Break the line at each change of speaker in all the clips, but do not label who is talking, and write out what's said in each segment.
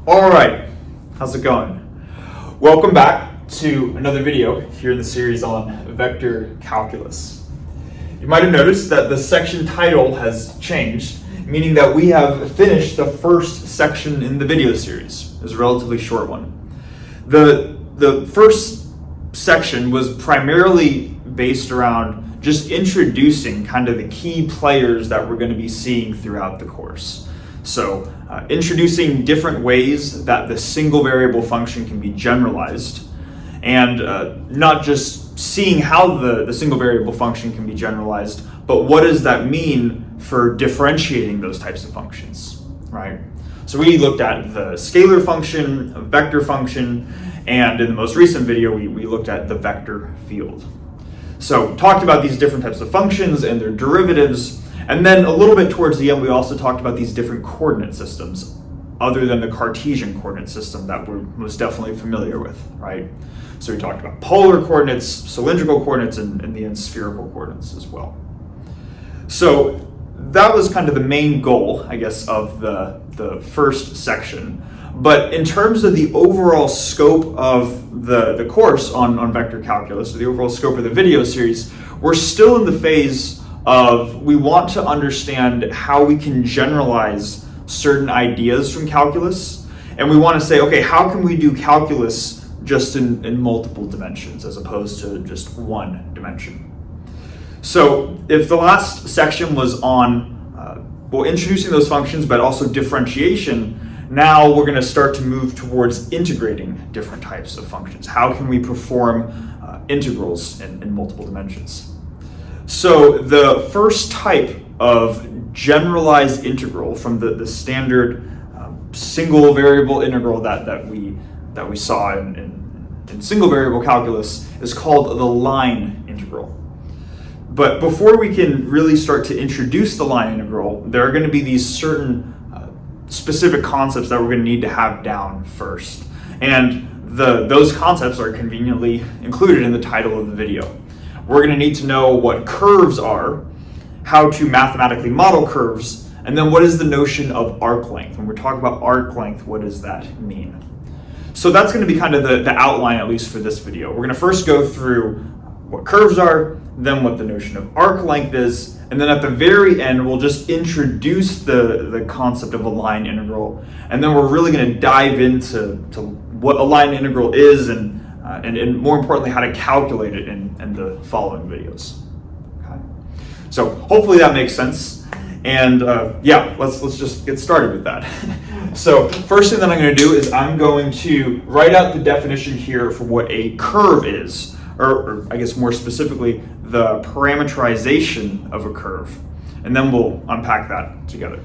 All right, how's it going? Welcome back to another video here in the series on vector calculus. You might have noticed that the section title has changed, meaning that we have finished the first section in the video series. It's a relatively short one. The first section was primarily based around just introducing kind of the key players that we're going to be seeing throughout the course. So introducing different ways that the single variable function can be generalized, and not just seeing how the single variable function can be generalized, but what does that mean for differentiating those types of functions, right? So we looked at the scalar function, a vector function, and in the most recent video, we looked at the vector field. So talked about these different types of functions and their derivatives. And then a little bit towards the end, we also talked about these different coordinate systems, other than the Cartesian coordinate system that we're most definitely familiar with, right? So we talked about polar coordinates, cylindrical coordinates, and in the end, spherical coordinates as well. So that was kind of the main goal, I guess, of the first section. But in terms of the overall scope of the course on vector calculus, or the overall scope of the video series, we're still in the phase of we want to understand how we can generalize certain ideas from calculus, and we want to say, okay, how can we do calculus just in multiple dimensions as opposed to just one dimension? So if the last section was on introducing those functions but also differentiation, now we're going to start to move towards integrating different types of functions. How can we perform integrals in multiple dimensions? So the first type of generalized integral from the standard single variable integral that we saw in single variable calculus is called the line integral. But before we can really start to introduce the line integral, there are going to be these certain specific concepts that we're going to need to have down first. And those concepts are conveniently included in the title of the video. We're going to need to know what curves are, how to mathematically model curves, and then what is the notion of arc length. When we're talking about arc length, what does that mean? So that's going to be kind of the outline, at least for this video. We're going to first go through what curves are, then what the notion of arc length is, and then at the very end, we'll just introduce the concept of a line integral, and then we're really going to dive into what a line integral is and more importantly, how to calculate it in the following videos. Okay. So hopefully that makes sense. And yeah, let's just get started with that. So first thing that I'm going to do is I'm going to write out the definition here for what a curve is, or I guess more specifically, the parameterization of a curve. And then we'll unpack that together.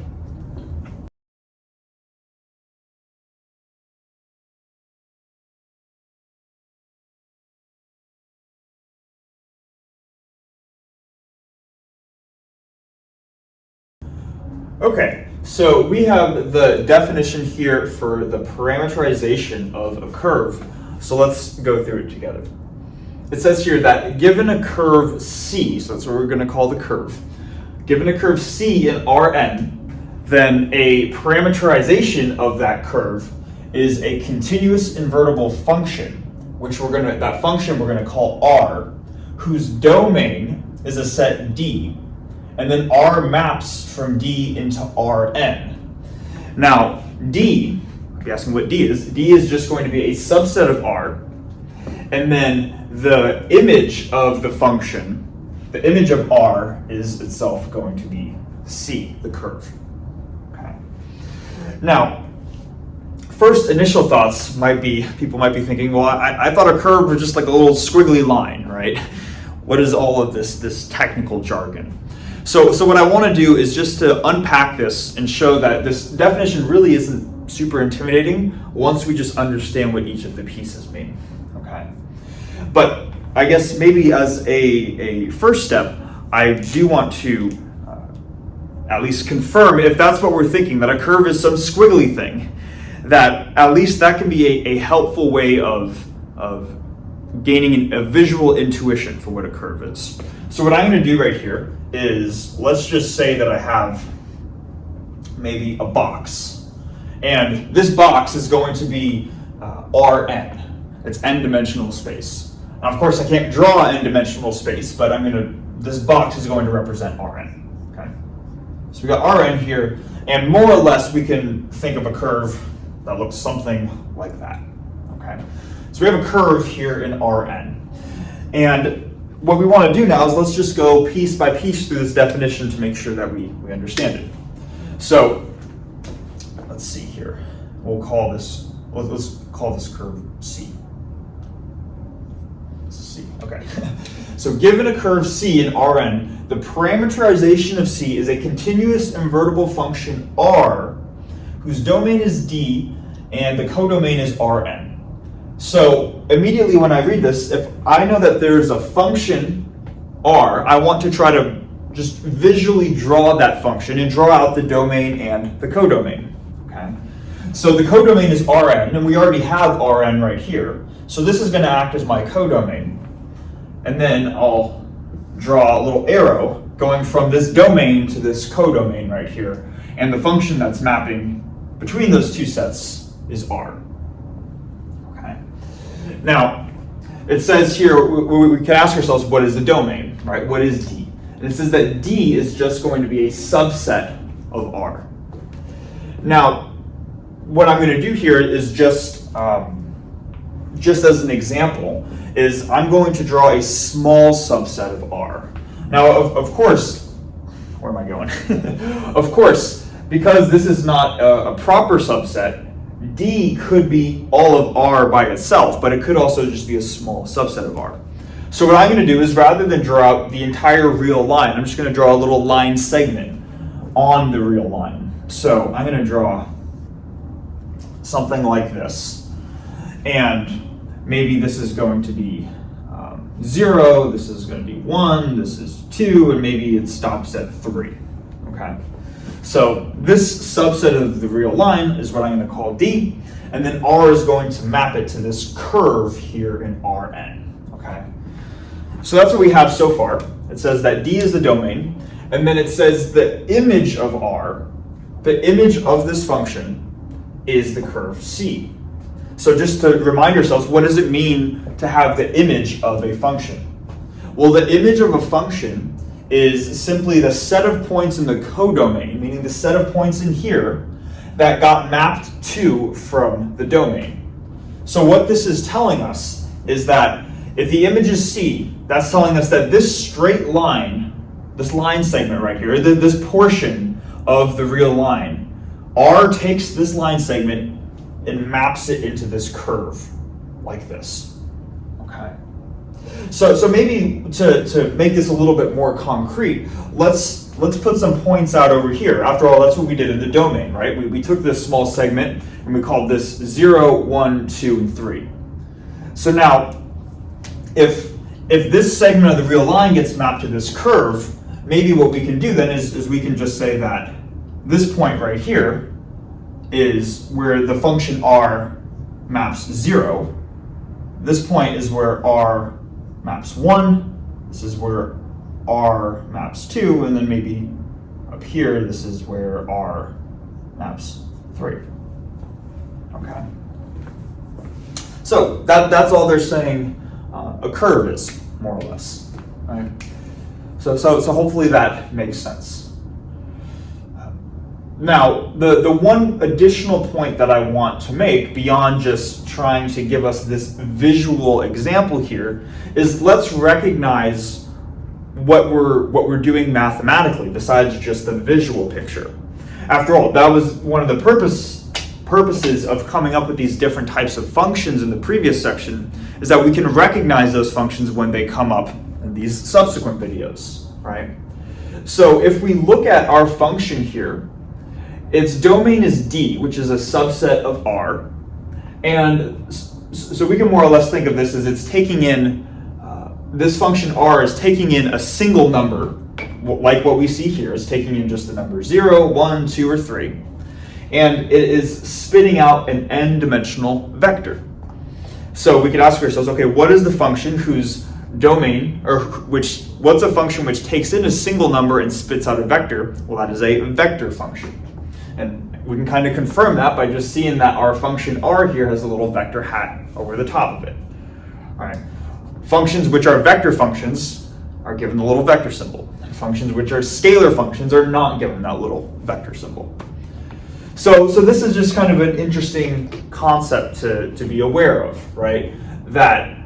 Okay, so we have the definition here for the parameterization of a curve. So let's go through it together. It says here that given a curve C, so that's what we're going to call the curve, given a curve C in Rn, then a parameterization of that curve is a continuous invertible function, which that function we're going to call R, whose domain is a set D, and then R maps from D into Rn. Now, D, if you're asking what D is just going to be a subset of R, and then the image of the function, the image of R is itself going to be C, the curve. Okay. Now, first initial thoughts people might be thinking, well, I thought a curve was just like a little squiggly line, right? What is all of this technical jargon? So what I want to do is just to unpack this and show that this definition really isn't super intimidating once we just understand what each of the pieces mean, okay? But I guess maybe as a first step, I do want to at least confirm, if that's what we're thinking, that a curve is some squiggly thing, that at least that can be a helpful way of gaining a visual intuition for what a curve is. So what I'm going to do right here is, let's just say that I have maybe a box, And this box is going to be Rn. It's n-dimensional space. Now, of course, I can't draw n-dimensional space, but this box is going to represent Rn. Okay? So we got Rn here, and more or less we can think of a curve that looks something like that. Okay? So we have a curve here in Rn. And what we want to do now is let's just go piece by piece through this definition to make sure that we understand it. So let's see here. Let's call this curve C. C. Okay. So given a curve C in Rn, the parameterization of C is a continuous invertible function R whose domain is D and the codomain is Rn. So immediately when I read this, if I know that there's a function R, I want to try to just visually draw that function and draw out the domain and the codomain. Okay? So the codomain is Rn, and we already have Rn right here. So this is going to act as my codomain. And then I'll draw a little arrow going from this domain to this codomain right here. And the function that's mapping between those two sets is R. Okay. Now, it says here, we can ask ourselves, what is the domain, right? What is D? And it says that D is just going to be a subset of R. Now, what I'm going to do here is just as an example, is I'm going to draw a small subset of R. Now, of course, where am I going? Of course, because this is not a proper subset, D could be all of R by itself, but it could also just be a small subset of R. So what I'm going to do is rather than draw out the entire real line, I'm just going to draw a little line segment on the real line. So I'm going to draw something like this. And maybe this is going to be 0, this is going to be 1, this is 2, and maybe it stops at 3. Okay? So this subset of the real line is what I'm going to call D, and then R is going to map it to this curve here in Rn. Okay? So that's what we have so far. It says that D is the domain, and then it says the image of R, the image of this function, is the curve C. So just to remind ourselves, what does it mean to have the image of a function? Well, the image of a function is simply the set of points in the codomain, meaning the set of points in here that got mapped to from the domain. So what this is telling us is that if the image is C, that's telling us that this straight line, this line segment right here, this portion of the real line, R takes this line segment and maps it into this curve, like this. Okay. So maybe to make this a little bit more concrete, let's put some points out over here. After all, that's what we did in the domain, right? We took this small segment and we called this 0, 1, 2, and 3. So now, if this segment of the real line gets mapped to this curve, maybe what we can do then is we can just say that this point right here is where the function R maps 0. This point is where R maps 1. This is where R maps 2. And then maybe up here, this is where R maps 3. Okay. So that's all they're saying a curve is, more or less. Right? So hopefully that makes sense. Now, the one additional point that I want to make beyond just trying to give us this visual example here is let's recognize what we're doing mathematically besides just the visual picture. After all, that was one of the purposes of coming up with these different types of functions in the previous section, is that we can recognize those functions when they come up in these subsequent videos, right? So if we look at our function here, its domain is D, which is a subset of R. And so we can more or less think of this as it's taking in, this function R is taking in a single number, like what we see here, is taking in just the number 0, 1, 2, or 3. And it is spitting out an n-dimensional vector. So we could ask ourselves, okay, what is the function whose domain, or what's a function which takes in a single number and spits out a vector? Well, that is a vector function. And We can kind of confirm that by just seeing that our function r here has a little vector hat over the top of it. All right. Functions which are vector functions are given the little vector symbol. Functions which are scalar functions are not given that little vector symbol. So this is just kind of an interesting concept to be aware of, right? That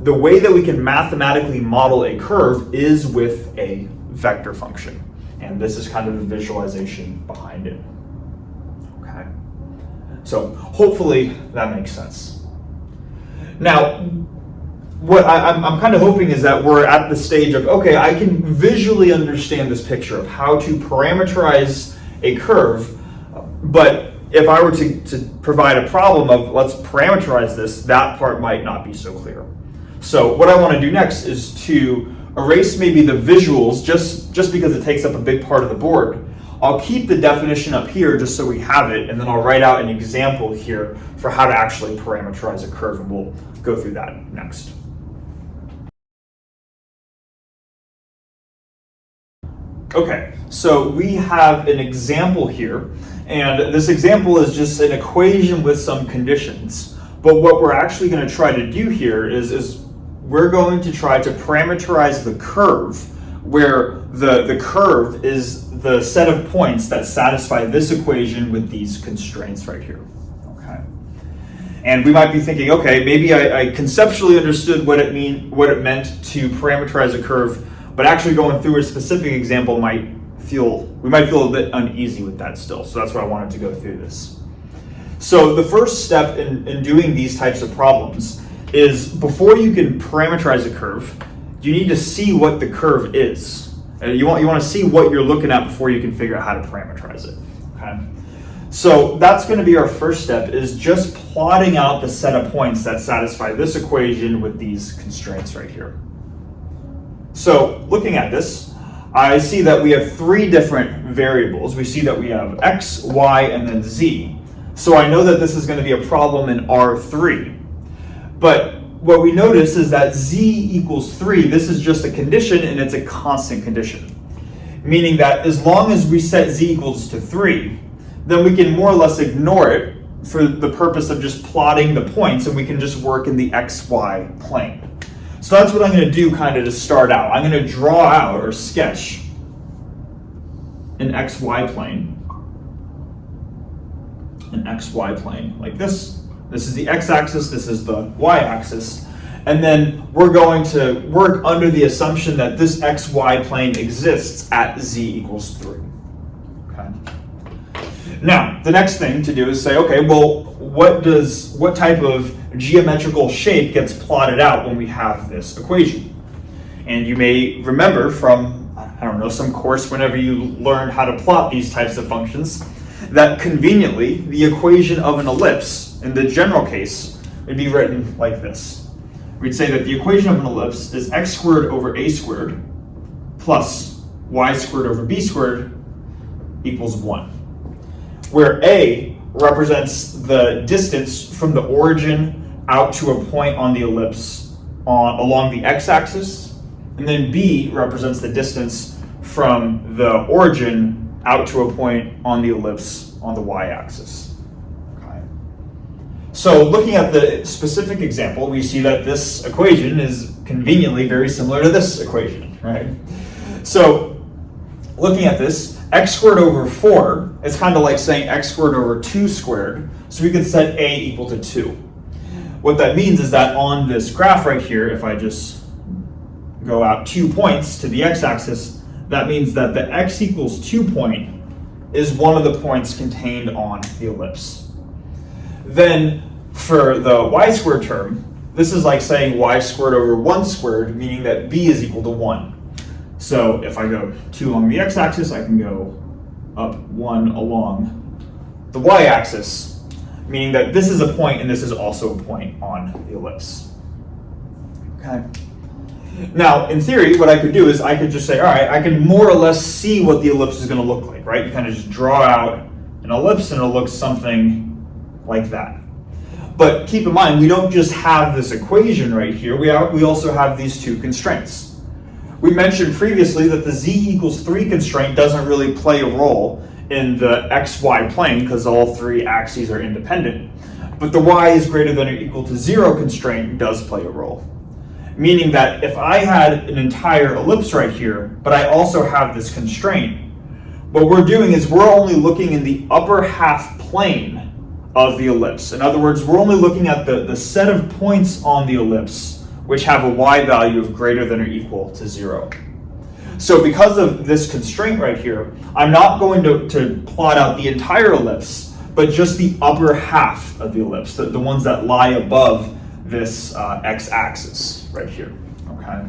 the way that we can mathematically model a curve is with a vector function. And this is kind of the visualization behind it. Okay. So hopefully that makes sense. Now, what I'm kind of hoping is that we're at the stage of, okay, I can visually understand this picture of how to parameterize a curve, but if I were to provide a problem of let's parameterize this, that part might not be so clear. So what I want to do next is to erase maybe the visuals just because it takes up a big part of the board. I'll keep the definition up here just so we have it, and then I'll write out an example here for how to actually parameterize a curve, and we'll go through that next. Okay, so we have an example here, and this example is just an equation with some conditions. But what we're actually going to try to do here is we're going to try to parameterize the curve, where the curve is the set of points that satisfy this equation with these constraints right here. Okay, and we might be thinking, okay, maybe I conceptually understood what it meant to parameterize a curve, but actually going through a specific example we might feel a bit uneasy with that still. So that's why I wanted to go through this. So the first step in doing these types of problems is before you can parameterize a curve, you need to see what the curve is. You want to see what you're looking at before you can figure out how to parameterize it. Okay? So that's going to be our first step, is just plotting out the set of points that satisfy this equation with these constraints right here. So looking at this, I see that we have three different variables. We see that we have x, y, and then z. So I know that this is going to be a problem in R3. But what we notice is that z equals 3, this is just a condition, and it's a constant condition. Meaning that as long as we set z equals to 3, then we can more or less ignore it for the purpose of just plotting the points, and we can just work in the xy plane. So that's what I'm going to do kind of to start out. I'm going to draw out or sketch an xy plane. An xy plane like this. This is the x-axis, this is the y-axis. And then we're going to work under the assumption that this xy plane exists at z equals 3. Okay. Now, the next thing to do is say, okay, well, what type of geometrical shape gets plotted out when we have this equation? And you may remember from, I don't know, some course whenever you learned how to plot these types of functions, that conveniently the equation of an ellipse, in the general case, would be written like this. We'd say that the equation of an ellipse is x squared over a squared plus y squared over b squared equals 1. Where a represents the distance from the origin out to a point on the ellipse along the x-axis, and then b represents the distance from the origin out to a point on the ellipse on the y-axis. Okay. So looking at the specific example, we see that this equation is conveniently very similar to this equation, right? So looking at this, x squared over 4, it's kind of like saying x squared over 2 squared, so we can set a equal to 2. What that means is that on this graph right here, if I just go out 2 points to the x-axis, that means that the x equals 2 point is one of the points contained on the ellipse. Then for the y squared term, this is like saying y squared over 1 squared, meaning that b is equal to 1. So if I go 2 along the x-axis, I can go up 1 along the y-axis, meaning that this is a point and this is also a point on the ellipse. Okay. Now, in theory, what I could do is I could just say, all right, I can more or less see what the ellipse is going to look like, right? You kind of just draw out an ellipse and it'll look something like that. But keep in mind, we don't just have this equation right here. We also have these two constraints. We mentioned previously that the z equals 3 constraint doesn't really play a role in the xy plane because all three axes are independent. But the y is greater than or equal to 0 constraint does play a role. Meaning that if I had an entire ellipse right here, but I also have this constraint, what we're doing is we're only looking in the upper half plane of the ellipse. In other words, we're only looking at the set of points on the ellipse which have a y value of greater than or equal to 0. So because of this constraint right here, I'm not going to plot out the entire ellipse, but just the upper half of the ellipse, the ones that lie above this x-axis right here, okay?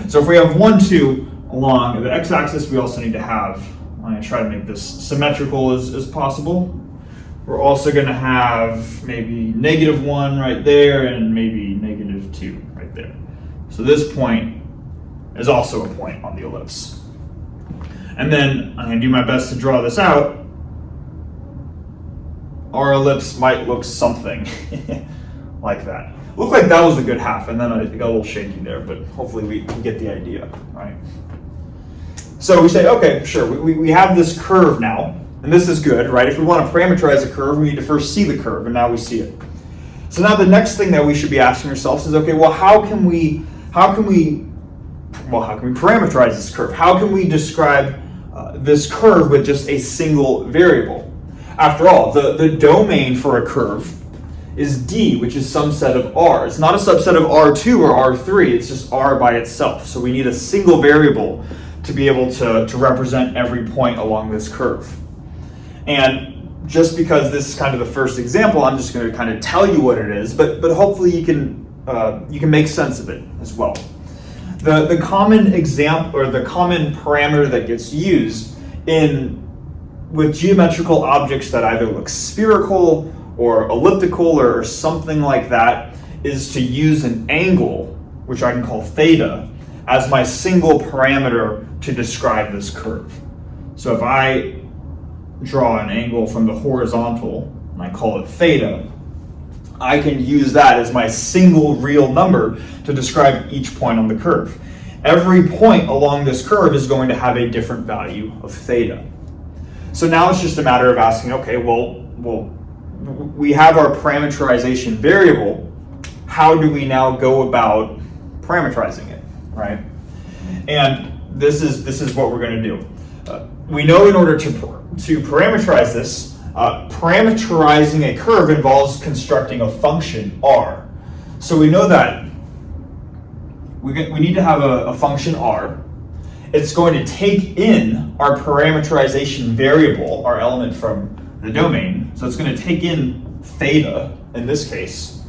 So if we have 1, 2 along the x-axis, we also need to have, I'm going to try to make this symmetrical as possible. We're also going to have maybe -1 right there and maybe -2 right there. So this point is also a point on the ellipse. And then I'm going to do my best to draw this out. Our ellipse might look something like that. Looked like that was a good half, and then I got a little shaky there, but hopefully we can get the idea, right? So we say, okay, sure, we have this curve now, and this is good, right? If we want to parameterize a curve, we need to first see the curve, and now we see it. So now the next thing that we should be asking ourselves is, okay, well, how can we parameterize this curve? How can we describe this curve with just a single variable? After all, the domain for a curve is D, which is some set of R. It's not a subset of R2 or R3, it's just R by itself. So we need a single variable to be able to represent every point along this curve. And just because this is kind of the first example, I'm just going to kind of tell you what it is, but hopefully you can make sense of it as well. The common example, or the common parameter that gets used with geometrical objects that either look spherical or elliptical or something like that, is to use an angle, which I can call theta, as my single parameter to describe this curve. So if I draw an angle from the horizontal and I call it theta, I can use that as my single real number to describe each point on the curve. Every point along this curve is going to have a different value of theta. So now it's just a matter of asking, okay, well, we have our parameterization variable. How do we now go about parameterizing it, right? And this is what we're going to do. We know in order to parameterize this, parameterizing a curve involves constructing a function r. So we know that we need to have a function r. It's going to take in our parameterization variable, our element from the domain. So it's going to take in theta in this case.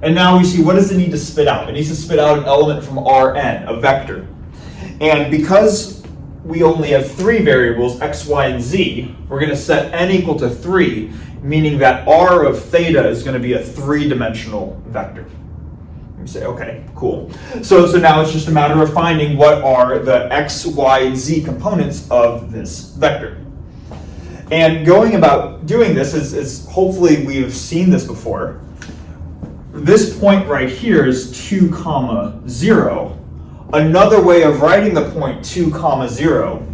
And now we see, what does it need to spit out? It needs to spit out an element from Rn, a vector. And because we only have 3 variables, x, y, and z, we're going to set n equal to 3, meaning that r of theta is going to be a 3-dimensional vector. You say, okay, cool. So now it's just a matter of finding what are the x, y, and z components of this vector. And going about doing this is hopefully we've seen this before. This point right here is 2, 0. Another way of writing the point 2, 0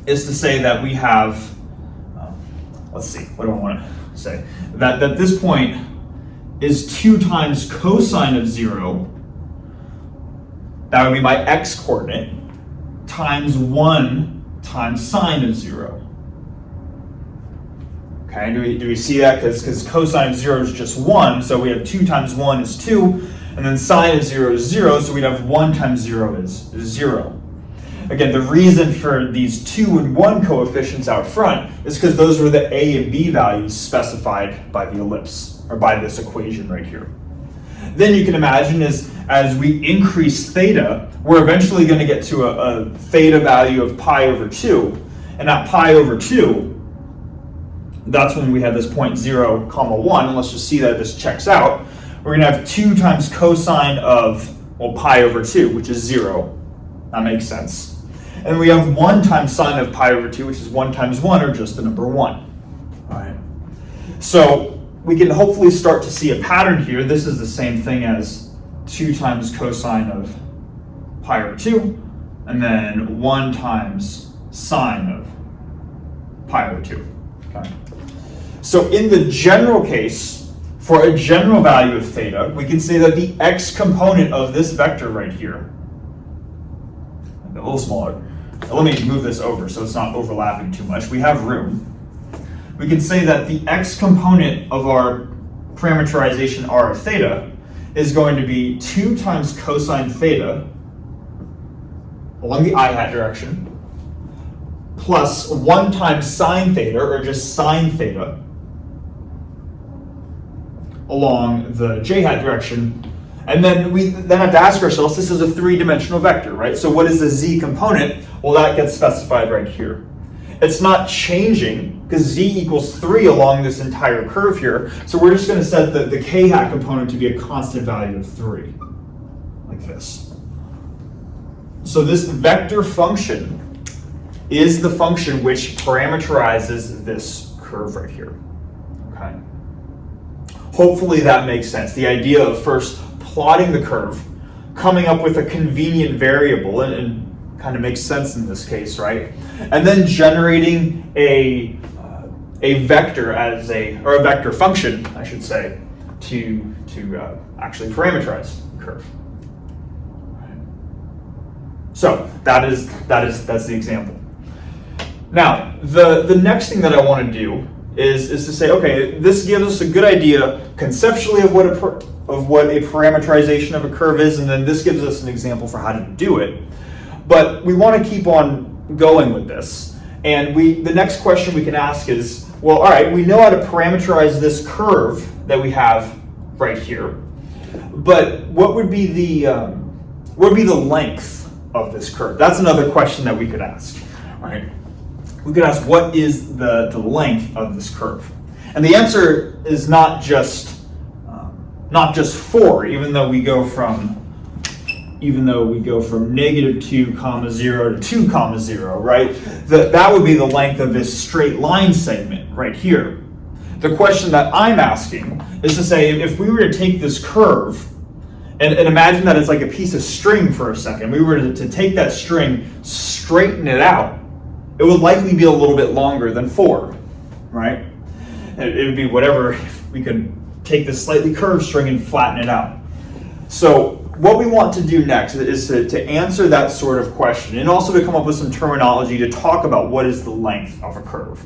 is to say that we have, let's see, what do I want to say? That this point is 2 times cosine of 0, that would be my x coordinate, times 1 times sine of 0. Okay, do we see that? Because cosine of 0 is just 1, so we have 2 times 1 is 2, and then sine of 0 is 0, so we'd have 1 times 0 is 0. Again, the reason for these 2 and 1 coefficients out front is because those were the a and b values specified by the ellipse, or by this equation right here. Then you can imagine as we increase theta, we're eventually going to get to a theta value of pi over 2, and at pi over 2, that's when we have this point 0, 1, and let's just see that this checks out. We're going to have 2 times cosine of, well, pi over 2, which is 0. That makes sense. And we have 1 times sine of pi over 2, which is 1 times 1, or just the number 1. All right. So we can hopefully start to see a pattern here. This is the same thing as 2 times cosine of pi over 2, and then 1 times sine of pi pi over 2. Okay. So in the general case, for a general value of theta, we can say that the x component of this vector right here, a little smaller. Let me move this over so it's not overlapping too much. We have room. We can say that the x component of our parameterization r of theta is going to be 2 times cosine theta along the I hat direction, plus 1 times sine theta, or just sine theta, along the j hat direction. And then we then have to ask ourselves, this is a 3-dimensional vector, right? So what is the z component? Well, that gets specified right here. It's not changing because z equals 3 along this entire curve here. So we're just going to set the k hat component to be a constant value of 3, like this. So this vector function is the function which parameterizes this curve right here. Okay. Hopefully that makes sense. The idea of first plotting the curve, coming up with a convenient variable, and kind of makes sense in this case, right? And then generating a vector or a vector function, I should say, to actually parameterize the curve. So that's the example. Now the next thing that I want to do is to say, okay, this gives us a good idea conceptually of what a parameterization of a curve is, and then this gives us an example for how to do it. But we want to keep on going with this, and the next question we can ask is, well, all right, we know how to parameterize this curve that we have right here, but what would be the length of this curve? That's another question that we could ask. All right. We could ask, what is the length of this curve? And the answer is not just 4, even though we go from -2, 0 to 2, 0, right? That would be the length of this straight line segment right here. The question that I'm asking is to say, if we were to take this curve and imagine that it's like a piece of string for a second, we were to take that string, straighten it out, it would likely be a little bit longer than 4, right? It would be whatever, we could take this slightly curved string and flatten it out. So what we want to do next is to answer that sort of question, and also to come up with some terminology to talk about what is the length of a curve.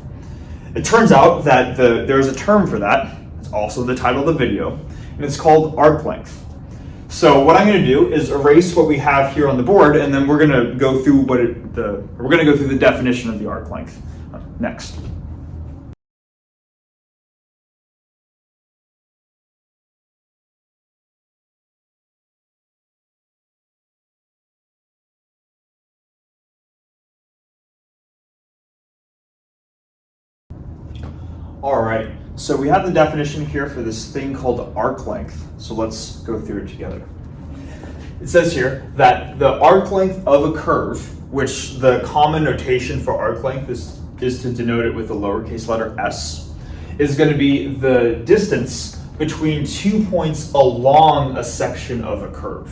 It turns out that there's a term for that. It's also the title of the video, and it's called arc length. So what I'm going to do is erase what we have here on the board, and then we're going to go through the definition of the arc length next. All right, so we have the definition here for this thing called arc length. So let's go through it together. It says here that the arc length of a curve, which the common notation for arc length is to denote it with the lowercase letter s, is going to be the distance between 2 points along a section of a curve.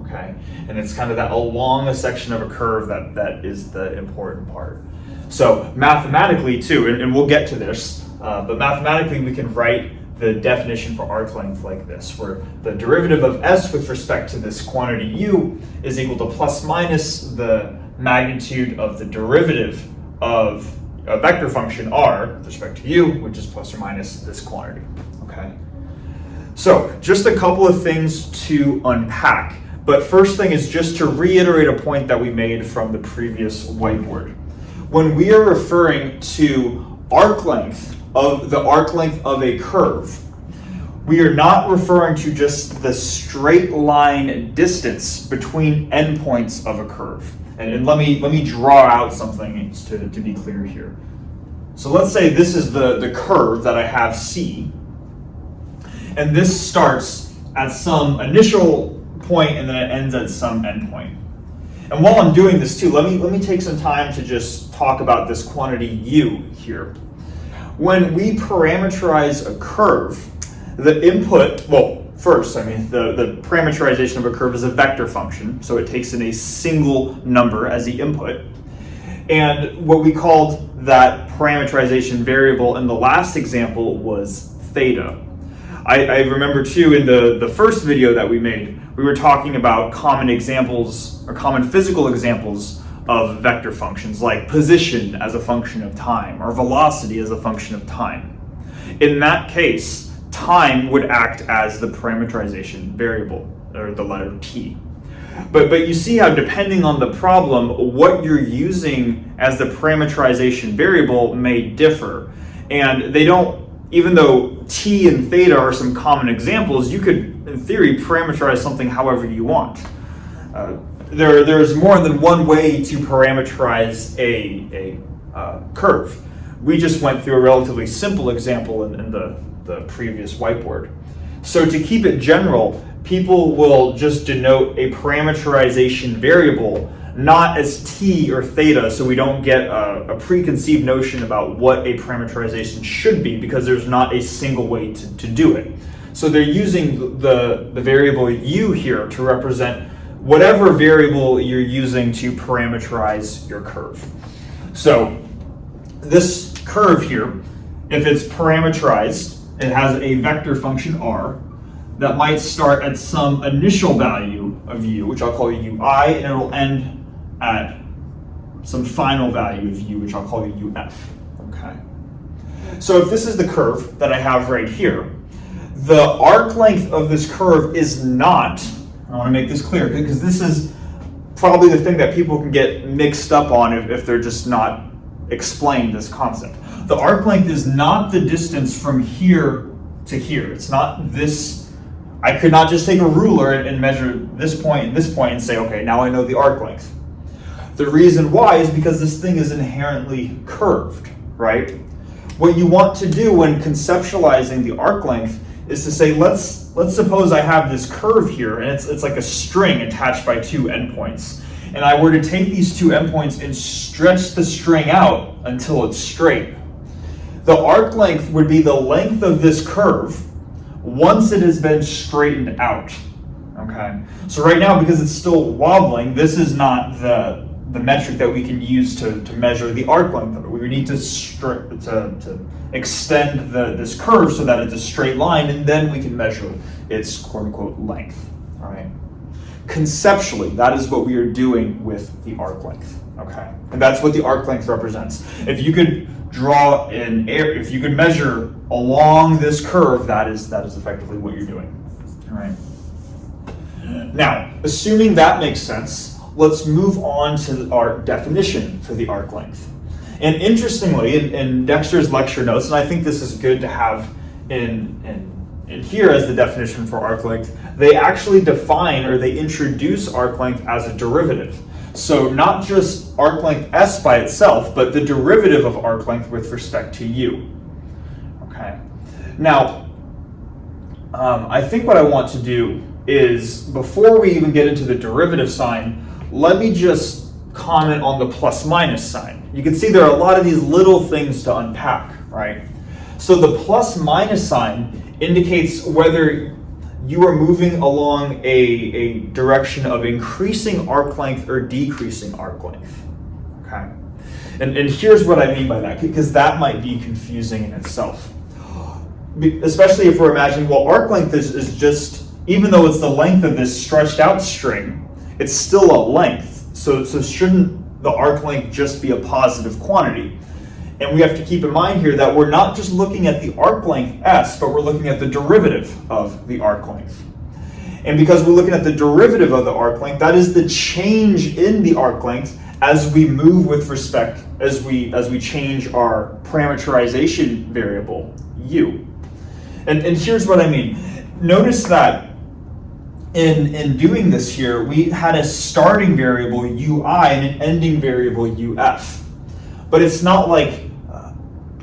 Okay, and it's kind of that along a section of a curve that is the important part. So mathematically too, and we'll get to this, but mathematically we can write the definition for arc length like this, where the derivative of s with respect to this quantity u is equal to plus minus the magnitude of the derivative of a vector function r with respect to u, which is plus or minus this quantity. Okay. So just a couple of things to unpack, but first thing is just to reiterate a point that we made from the previous whiteboard. When we are referring to arc length of a curve, we are not referring to just the straight line distance between endpoints of a curve. And let me draw out something to be clear here. So let's say this is the curve that I have C, and this starts at some initial point and then it ends at some endpoint. And while I'm doing this too, let me take some time to just talk about this quantity u here. When we parameterize a curve, the input, well, first, the parameterization of a curve is a vector function, so it takes in a single number as the input. And what we called that parameterization variable in the last example was theta. I remember too in the first video that we made, we were talking about common examples or common physical examples of vector functions like position as a function of time or velocity as a function of time. In that case, time would act as the parameterization variable, or the letter t. But you see how depending on the problem, what you're using as the parameterization variable may differ. And they don't, even though t and theta are some common examples, you could, in theory, parameterize something however you want. There's more than one way to parameterize a curve. We just went through a relatively simple example in the previous whiteboard. So to keep it general, people will just denote a parameterization variable not as t or theta, so we don't get a preconceived notion about what a parameterization should be, because there's not a single way to do it. So they're using the variable u here to represent whatever variable you're using to parameterize your curve. So this curve here, if it's parameterized, it has a vector function r that might start at some initial value of u, which I'll call ui, and it'll end at some final value of u, which I'll call uf. Okay. So if this is the curve that I have right here, the arc length of this curve is not, I want to make this clear because this is probably the thing that people can get mixed up on if they're just not explained this concept. The arc length is not the distance from here to here. It's not this. I could not just take a ruler and measure this point and this point and say, okay, now I know the arc length. The reason why is because this thing is inherently curved, right? What you want to do when conceptualizing the arc length is to say, let's suppose I have this curve here, and it's like a string attached by two endpoints. And I were to take these two endpoints and stretch the string out until it's straight. The arc length would be the length of this curve once it has been straightened out. Okay. So right now, because it's still wobbling, this is not the metric that we can use to measure the arc length of it. We need to extend this curve so that it's a straight line, and then we can measure its quote-unquote length. All right. Conceptually, that is what we are doing with the arc length. Okay. And that's what the arc length represents. If you could draw if you could measure along this curve, that is effectively what you're doing. All right. Now, assuming that makes sense, let's move on to our definition for the arc length. And interestingly, in Dexter's lecture notes, and I think this is good to have in here as the definition for arc length, they actually define, or they introduce arc length as a derivative. So not just arc length s by itself, but the derivative of arc length with respect to u. Okay. Now, I think what I want to do is, before we even get into the derivative sign, let me just comment on the plus minus sign. You can see there are a lot of these little things to unpack, right? So the plus minus sign indicates whether you are moving along a direction of increasing arc length or decreasing arc length. Okay. And here's what I mean by that, because that might be confusing in itself. Especially if we're imagining, well, arc length is just, even though it's the length of this stretched out string, it's still a length. So shouldn't the arc length just be a positive quantity? And we have to keep in mind here that we're not just looking at the arc length s, but we're looking at the derivative of the arc length. And because we're looking at the derivative of the arc length, that is the change in the arc length as we move with respect, as we change our parameterization variable, u. And here's what I mean. Notice that in doing this here, we had a starting variable ui and an ending variable uf. But it's not like,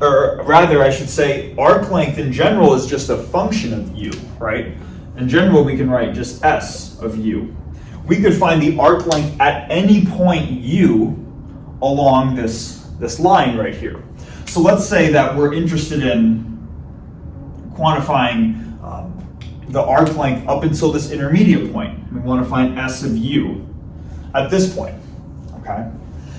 or rather I should say, arc length in general is just a function of u, right? In general, we can write just s of u. We could find the arc length at any point u along this line right here. So let's say that we're interested in quantifying the arc length up until this intermediate point. We want to find s of u at this point, okay?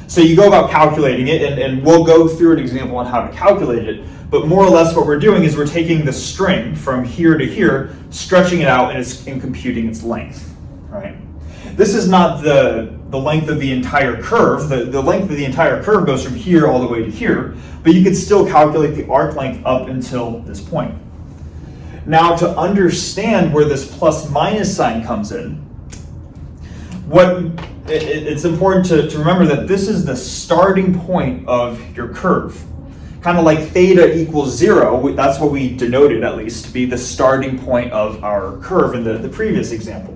So you go about calculating it, and we'll go through an example on how to calculate it, but more or less what we're doing is we're taking the string from here to here, stretching it out, and computing its length, right? This is not the length of the entire curve. The length of the entire curve goes from here all the way to here, but you could still calculate the arc length up until this point. Now, to understand where this plus minus sign comes in, it's important to remember that this is the starting point of your curve. Kind of like theta equals 0, that's what we denoted at least to be the starting point of our curve in the previous example.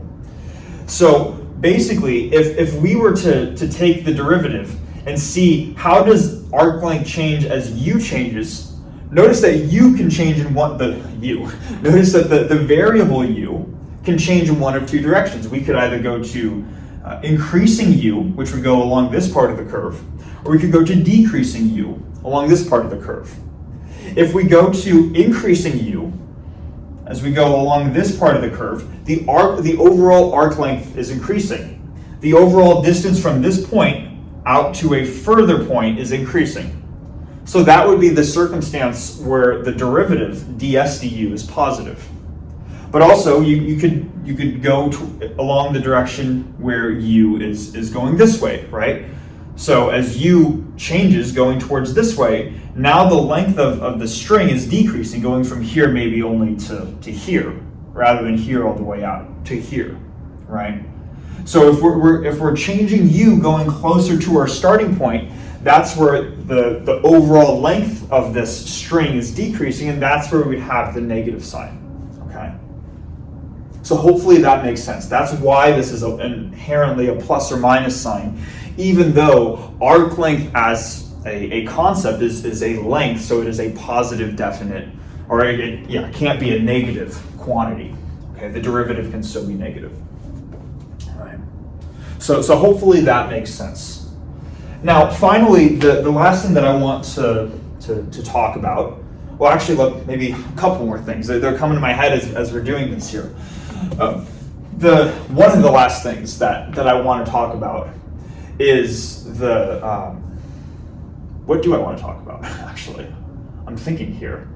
So basically, if we were to take the derivative and see how does arc length change as u changes, notice that u can change in notice that the variable u can change in one of two directions. We could either go to increasing u, which would go along this part of the curve, or we could go to decreasing u along this part of the curve. If we go to increasing u, as we go along this part of the curve, the overall arc length is increasing. The overall distance from this point out to a further point is increasing. So that would be the circumstance where the derivative ds du is positive. But also you could go along the direction where u is going this way, right? So as u changes going towards this way, now the length of the string is decreasing, going from here maybe only to here, rather than here all the way out to here, right? So if we're changing u going closer to our starting point, that's where the overall length of this string is decreasing, and that's where we have the negative sign, okay? So hopefully that makes sense. That's why this is inherently a plus or minus sign, even though arc length as a concept is a length, so it is a positive definite, or it can't be a negative quantity. Okay, the derivative can still be negative. All right. So hopefully that makes sense. Now, finally, the last thing that I want to talk about, well, actually, look, maybe a couple more things. They're coming to my head as we're doing this here. One of the last things that I want to talk about is what do I want to talk about, actually? I'm thinking here.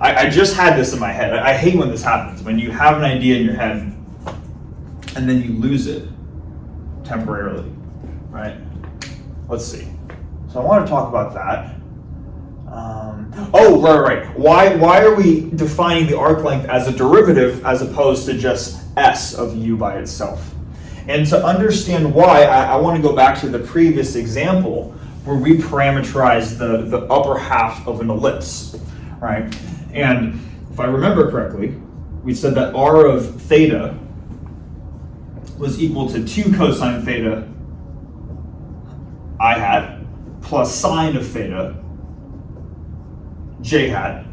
I just had this in my head. I hate when this happens, when you have an idea in your head and then you lose it temporarily, right? Let's see. So I want to talk about that. Right. Why are we defining the arc length as a derivative as opposed to just s of u by itself? And to understand why, I want to go back to the previous example where we parameterized the upper half of an ellipse, right? And if I remember correctly, we said that r of theta was equal to 2 cosine theta I hat plus sine of theta j hat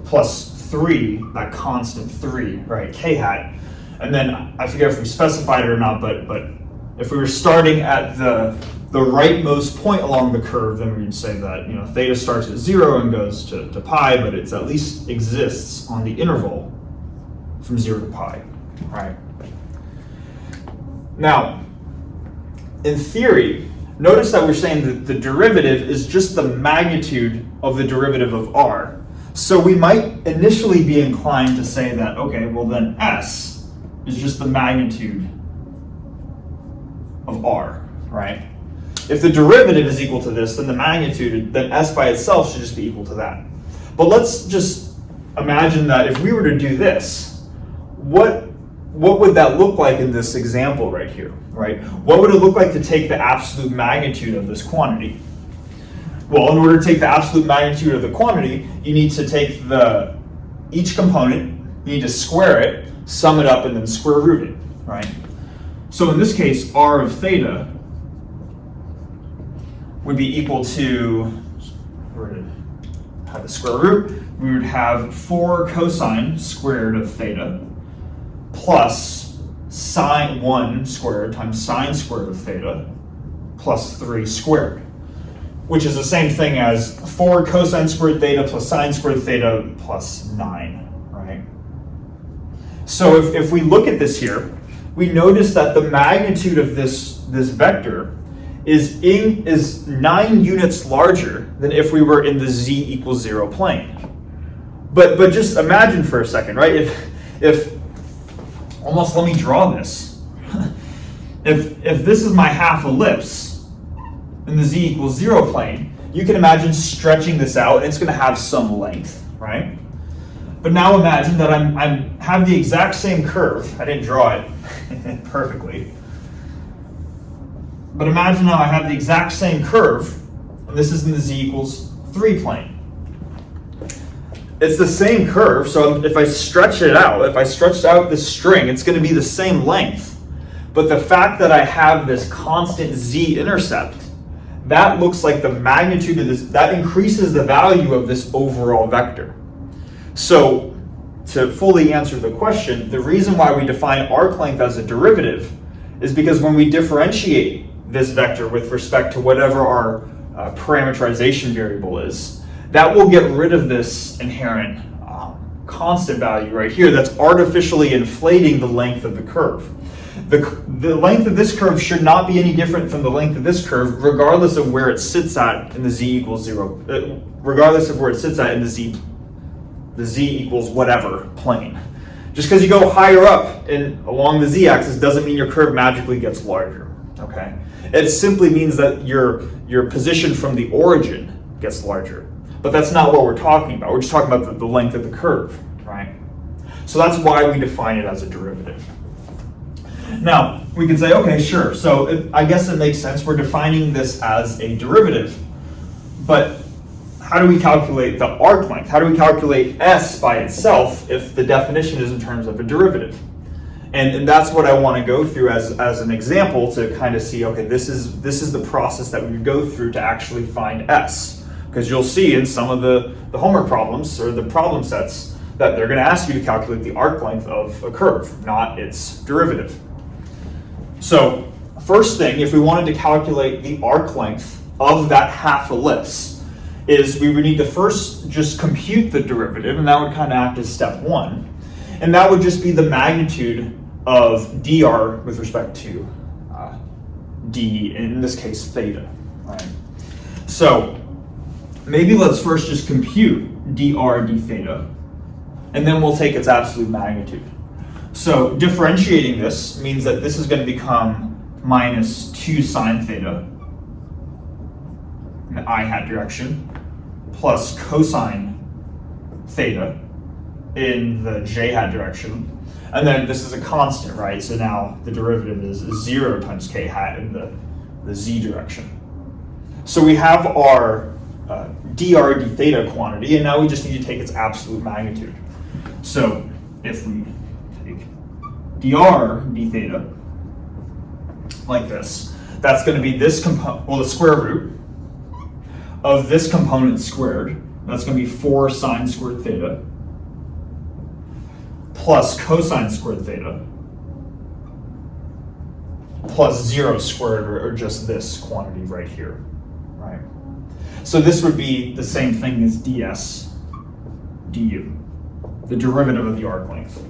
plus 3, that constant 3, right, k hat. And then I forget if we specified it or not, but if we were starting at the rightmost point along the curve, then we'd say that theta starts at 0 and goes to pi, but it at least exists on the interval from 0 to pi, right? Now, in theory, notice that we're saying that the derivative is just the magnitude of the derivative of r. So we might initially be inclined to say that, okay, well then s is just the magnitude of r, right? If the derivative is equal to this, then the magnitude, then s by itself should just be equal to that. But let's just imagine that if we were to do this, what would that look like in this example right here, right? What would it look like to take the absolute magnitude of this quantity? Well, in order to take the absolute magnitude of the quantity, you need to take each component, you need to square it, sum it up, and then square root it, right? So in this case, r of theta would be equal to, we're going to have the square root, we would have 4 cosine squared of theta plus sine 1 squared times sine squared of theta plus 3 squared, which is the same thing as 4 cosine squared theta plus sine squared theta plus 9, right? So if we look at this here, we notice that the magnitude of this vector is 9 units larger than if we were in the z equals 0 plane. But just imagine for a second, right? If almost, let me draw this. If this is my half ellipse in the z equals 0 plane, you can imagine stretching this out, and it's going to have some length, right? But now imagine that I have the exact same curve. I didn't draw it perfectly. But imagine now I have the exact same curve, and this is in the z equals 3 plane. It's the same curve, so if I stretch it out, if I stretched out this string, it's going to be the same length. But the fact that I have this constant z-intercept, that looks like the magnitude of this, that increases the value of this overall vector. So to fully answer the question, the reason why we define arc length as a derivative is because when we differentiate this vector with respect to whatever our parameterization variable is, that will get rid of this inherent constant value right here that's artificially inflating the length of the curve. The length of this curve should not be any different from the length of this curve, regardless of where it sits at in the z equals 0, regardless of where it sits at in the z equals whatever plane. Just because you go higher up along the z-axis doesn't mean your curve magically gets larger. Okay, it simply means that your position from the origin gets larger. But that's not what we're talking about. We're just talking about the length of the curve, right? So that's why we define it as a derivative. Now, we can say, okay, sure. So I guess it makes sense. We're defining this as a derivative. But how do we calculate the arc length? How do we calculate s by itself if the definition is in terms of a derivative? And that's what I want to go through as an example to kind of see, okay, this is the process that we would go through to actually find s. Because you'll see in some of the homework problems or the problem sets that they're going to ask you to calculate the arc length of a curve, not its derivative. So first thing, if we wanted to calculate the arc length of that half ellipse, is we would need to first just compute the derivative, and that would kind of act as step 1. And that would just be the magnitude of dr with respect to d, in this case theta. Right? So maybe let's first just compute dr d theta, and then we'll take its absolute magnitude. So differentiating this means that this is going to become minus 2 sine theta in the I hat direction, plus cosine theta in the j hat direction. And then this is a constant, right? So now the derivative is 0 times k hat in the z direction. So we have our dr d theta quantity, and now we just need to take its absolute magnitude. So if we take dr d theta like this, that's going to be this component, well, the square root of this component squared. That's going to be 4 sine squared theta plus cosine squared theta plus 0 squared, or just this quantity right here, right? So this would be the same thing as ds du, the derivative of the arc length.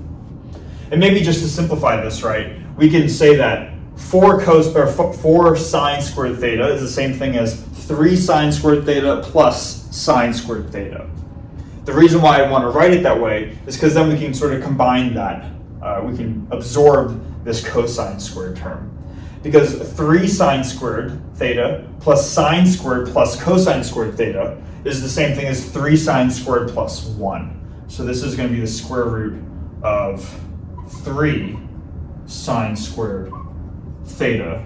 And maybe just to simplify this, right, we can say that 4 sine squared theta is the same thing as 3 sine squared theta plus sine squared theta. The reason why I want to write it that way is because then we can sort of combine that. We can absorb this cosine squared term. Because 3 sine squared theta plus sine squared plus cosine squared theta is the same thing as 3 sine squared plus 1. So this is going to be the square root of 3 sine squared theta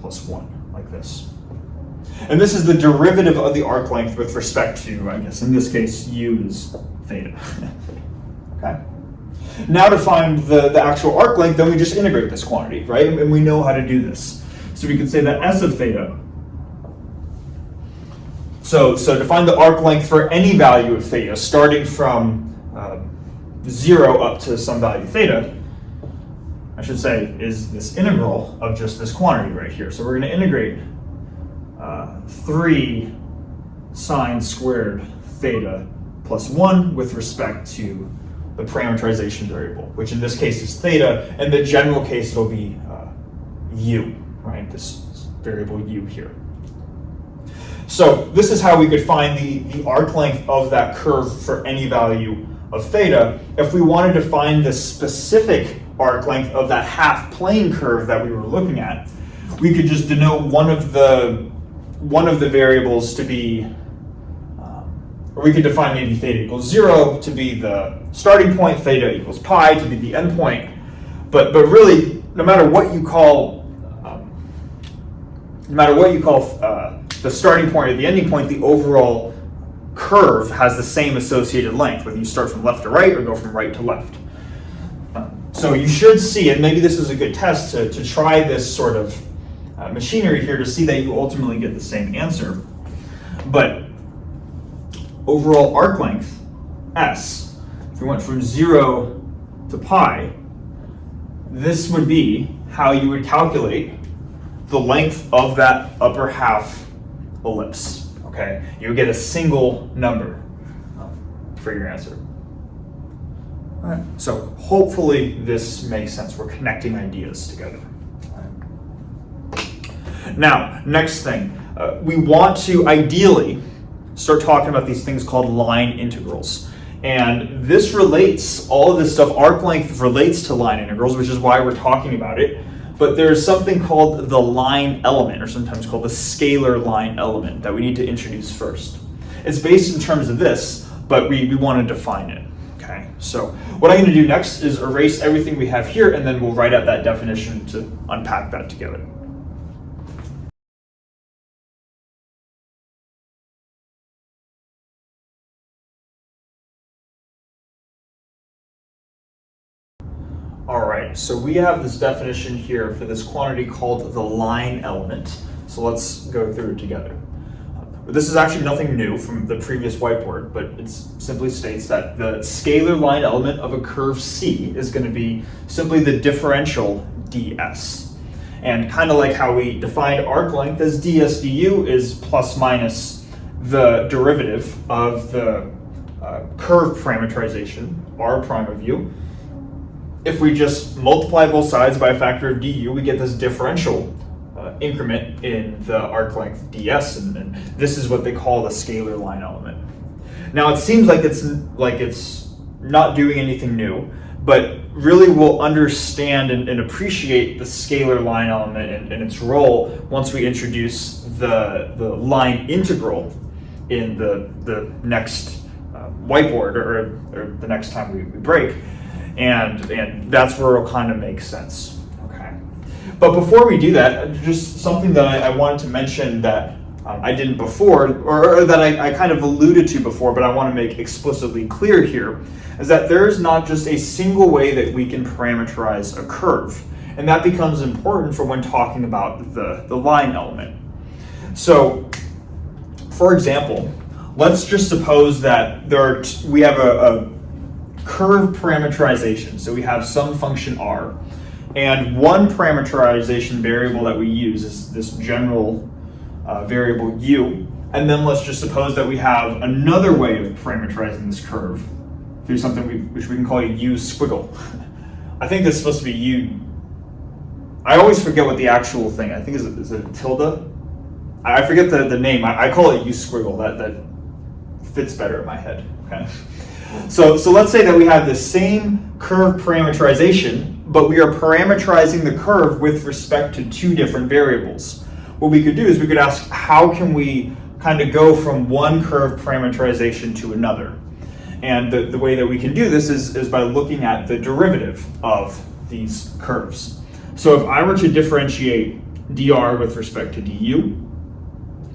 plus 1, like this. And this is the derivative of the arc length with respect to, I guess, in this case, u is theta. Okay. Now to find the actual arc length, then we just integrate this quantity, right? And we know how to do this. So we can say that s of theta. So to find the arc length for any value of theta, starting from 0 up to some value theta, I should say, is this integral of just this quantity right here. So we're going to integrate 3 sine squared theta plus 1 with respect to the parameterization variable, which in this case is theta, and the general case it'll be u, right? This variable u here. So this is how we could find the arc length of that curve for any value of theta. If we wanted to find the specific arc length of that half plane curve that we were looking at, we could just denote one of the variables to be, or we could define maybe theta equals 0 to be the starting point, theta equals pi to be the endpoint. But really, no matter what you call the starting point or the ending point, the overall curve has the same associated length, whether you start from left to right or go from right to left. So you should see, and maybe this is a good test to try this sort of machinery here to see that you ultimately get the same answer. But overall arc length, S, if we went from 0 to pi, this would be how you would calculate the length of that upper half ellipse. Okay, you would get a single number for your answer. All right. So hopefully this makes sense. We're connecting ideas together. Now, next thing, we want to ideally start talking about these things called line integrals. And this relates, all of this stuff, arc length relates to line integrals, which is why we're talking about it. But there's something called the line element, or sometimes called the scalar line element, that we need to introduce first. It's based in terms of this, but we want to define it. Okay, so what I'm going to do next is erase everything we have here, and then we'll write out that definition to unpack that together. All right, so we have this definition here for this quantity called the line element. So let's go through it together. This is actually nothing new from the previous whiteboard, but it simply states that the scalar line element of a curve C is going to be simply the differential ds. And kind of like how we defined arc length as ds du is plus minus the derivative of the curve parameterization, r prime of u. If we just multiply both sides by a factor of du, we get this differential increment in the arc length ds, and this is what they call the scalar line element. Now it seems like it's not doing anything new, but really we'll understand and appreciate the scalar line element and its role once we introduce the line integral in the next whiteboard or the next time we break. And that's where it'll kind of make sense. Okay. But before we do that, just something that I wanted to mention that I didn't before, or that I kind of alluded to before, but I want to make explicitly clear here, is that there is not just a single way that we can parameterize a curve. And that becomes important for when talking about the line element. So, for example, let's just suppose that we have a curve parameterization. So we have some function r, and one parameterization variable that we use is this general variable u, and then let's just suppose that we have another way of parameterizing this curve through something which we can call a u squiggle. I think this is supposed to be u. I always forget what the actual thing, I think is it tilde? I forget the name. I call it u squiggle. That fits better in my head. Okay. So let's say that we have the same curve parameterization, but we are parameterizing the curve with respect to two different variables. What we could do is we could ask, how can we kind of go from one curve parameterization to another? And the way that we can do this is by looking at the derivative of these curves. So if I were to differentiate dr with respect to du,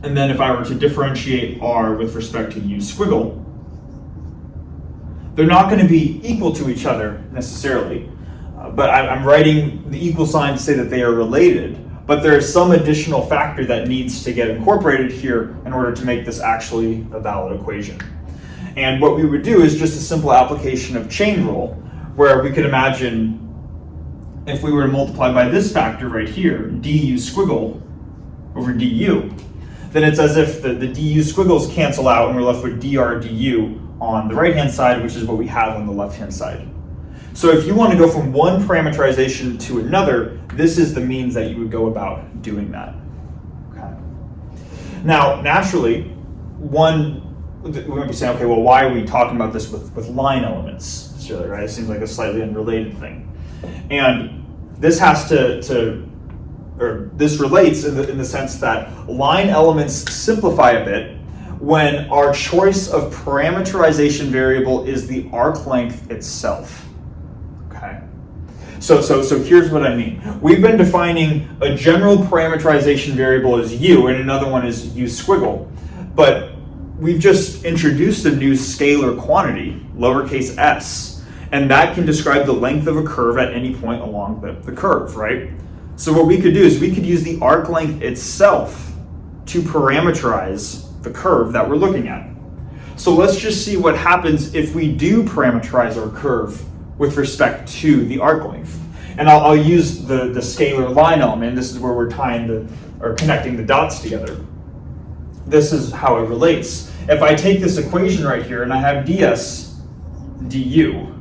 and then if I were to differentiate r with respect to u squiggle, they're not going to be equal to each other necessarily, but I'm writing the equal sign to say that they are related, but there is some additional factor that needs to get incorporated here in order to make this actually a valid equation. And what we would do is just a simple application of chain rule, where we could imagine if we were to multiply by this factor right here, du squiggle over du, then it's as if the du squiggles cancel out and we're left with dr du on the right-hand side, which is what we have on the left-hand side. So if you want to go from one parameterization to another, this is the means that you would go about doing that. Now, naturally, we might be saying, okay, well, why are we talking about this with line elements? Right? It seems like a slightly unrelated thing. And this has this relates in the sense that line elements simplify a bit when our choice of parameterization variable is the arc length itself. Okay. So here's what I mean. We've been defining a general parameterization variable as u and another one is u squiggle, but we've just introduced a new scalar quantity, lowercase s, and that can describe the length of a curve at any point along the curve, right? So what we could do is we could use the arc length itself to parameterize the curve that we're looking at. So let's just see what happens if we do parameterize our curve with respect to the arc length. And I'll use the scalar line element. This is where we're connecting the dots together. This is how it relates. If I take this equation right here and I have ds du,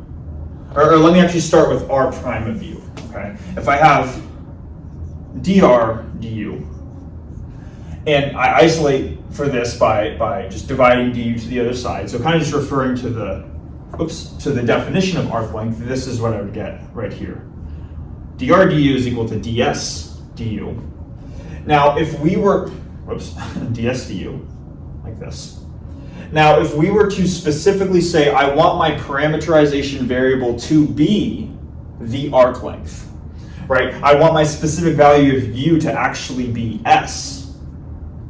or let me actually start with r prime of u, okay? If I have dr du, and I isolate for this by just dividing du to the other side, so kind of just referring to the definition of arc length, this is what I would get right here. Dr du is equal to ds du. Now, if we were, ds du, like this. Now, if we were to specifically say, I want my parameterization variable to be the arc length, right? I want my specific value of u to actually be s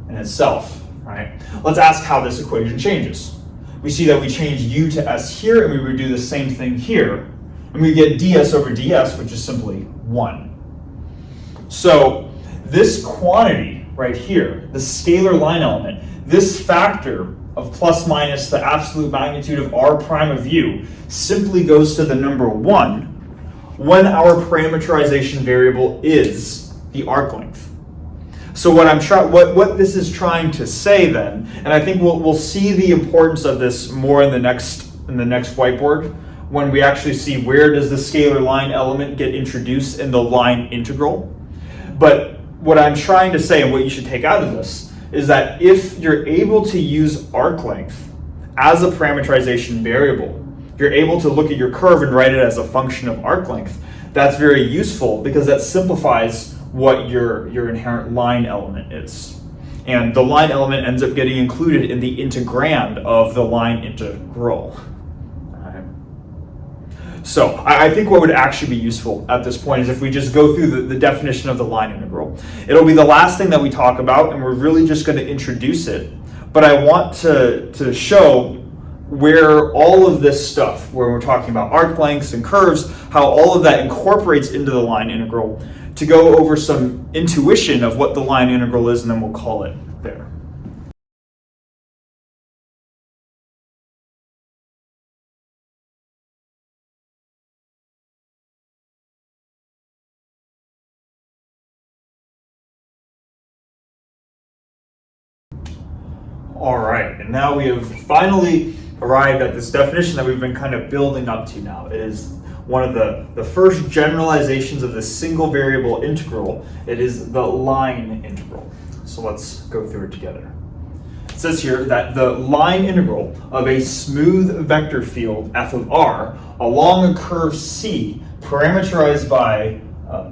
in itself, right? Let's ask how this equation changes. We see that we change u to s here, and we would do the same thing here, and we get ds over ds, which is simply 1. So this quantity right here, the scalar line element, this factor of plus minus the absolute magnitude of r prime of u simply goes to the number 1 when our parameterization variable is the arc length. So what this is trying to say then, and I think we'll see the importance of this more in the next whiteboard when we actually see where does the scalar line element get introduced in the line integral. But what I'm trying to say and what you should take out of this is that if you're able to use arc length as a parameterization variable, you're able to look at your curve and write it as a function of arc length. That's very useful because that simplifies what your inherent line element is. And the line element ends up getting included in the integrand of the line integral. So I think what would actually be useful at this point is if we just go through the definition of the line integral. It'll be the last thing that we talk about, and we're really just going to introduce it. But I want to show where all of this stuff, where we're talking about arc lengths and curves, how all of that incorporates into the line integral, to go over some intuition of what the line integral is, and then we'll call it there. All right, and now we have finally arrived at this definition that we've been kind of building up to now. It is one of the first generalizations of the single variable integral. It is the line integral. So let's go through it together. It says here that the line integral of a smooth vector field f of r along a curve C parameterized by,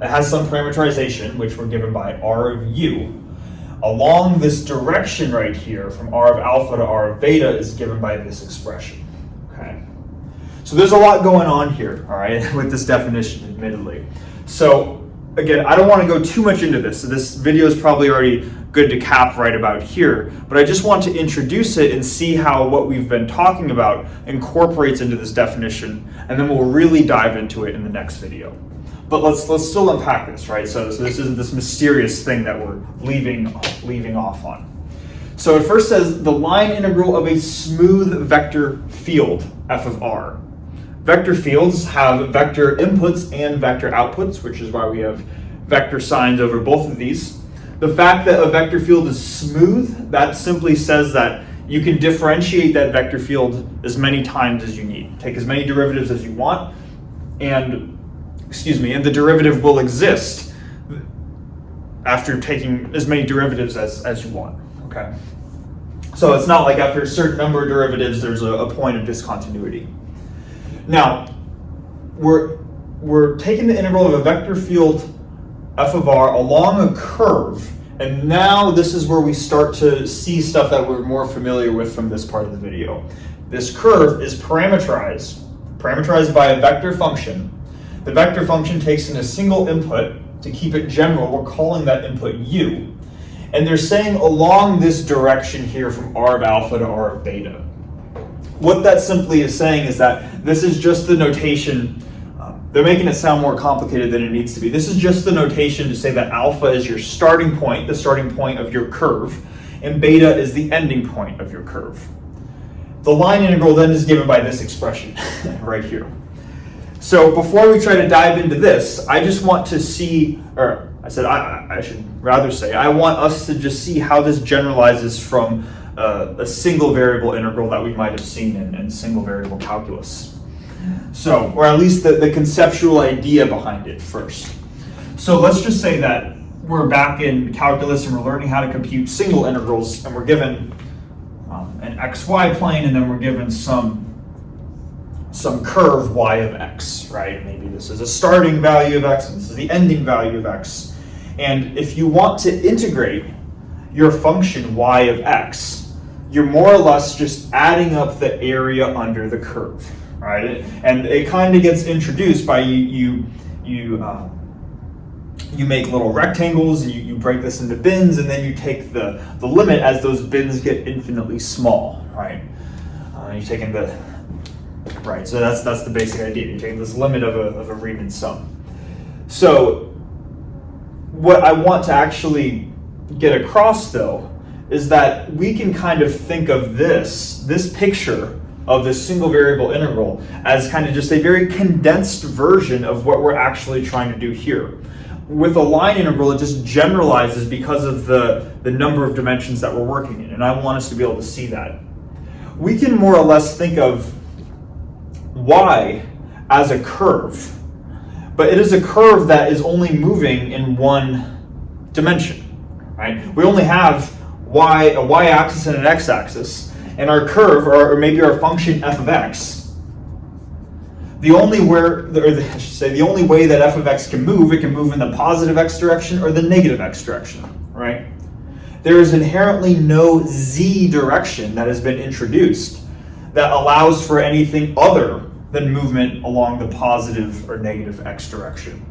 it has some parameterization, which we're given by r of u, along this direction right here, from r of alpha to r of beta, is given by this expression, okay? So there's a lot going on here, all right, with this definition, admittedly. So again, I don't want to go too much into this. So this video is probably already good to cap right about here, but I just want to introduce it and see how what we've been talking about incorporates into this definition, and then we'll really dive into it in the next video. But let's still unpack this, right? So this isn't this mysterious thing that we're leaving off on. So it first says the line integral of a smooth vector field, f of r. Vector fields have vector inputs and vector outputs, which is why we have vector signs over both of these. The fact that a vector field is smooth, that simply says that you can differentiate that vector field as many times as you need. Take as many derivatives as you want, and the derivative will exist after taking as many derivatives as you want. okay? So it's not like after a certain number of derivatives, there's a point of discontinuity. Now, we're taking the integral of a vector field f of r along a curve, and now this is where we start to see stuff that we're more familiar with from this part of the video. This curve is parameterized by a vector function. The vector function takes in a single input. To keep it general, we're calling that input u. And they're saying along this direction here from r of alpha to r of beta. What that simply is saying is that this is just the notation. They're making it sound more complicated than it needs to be. This is just the notation to say that alpha is your starting point, the starting point of your curve, and beta is the ending point of your curve. The line integral then is given by this expression right here. So before we try to dive into this, I just want to see, or I should rather say, I want us to just see how this generalizes from a single variable integral that we might have seen in single variable calculus. So, or at least the conceptual idea behind it first. So let's just say that we're back in calculus and we're learning how to compute single integrals, and we're given an xy plane, and then we're given some curve y of x, right? Maybe this is a starting value of x, and this is the ending value of x. And if you want to integrate your function y of x, you're more or less just adding up the area under the curve. Right, and it kind of gets introduced by you make little rectangles, and you break this into bins, and then you take the limit as those bins get infinitely small, right? You're taking so that's the basic idea. You're taking this limit of a Riemann sum. So what I want to actually get across, though, is that we can kind of think of this picture of this single variable integral as kind of just a very condensed version of what we're actually trying to do here. With a line integral, it just generalizes because of the number of dimensions that we're working in, and I want us to be able to see that. We can more or less think of y as a curve, but it is a curve that is only moving in one dimension, right? We only have a y-axis and an x-axis, and our curve, or maybe our function f of x, the only way that f of x can move, it can move in the positive x direction or the negative x direction, right? There is inherently no z direction that has been introduced that allows for anything other than movement along the positive or negative x direction.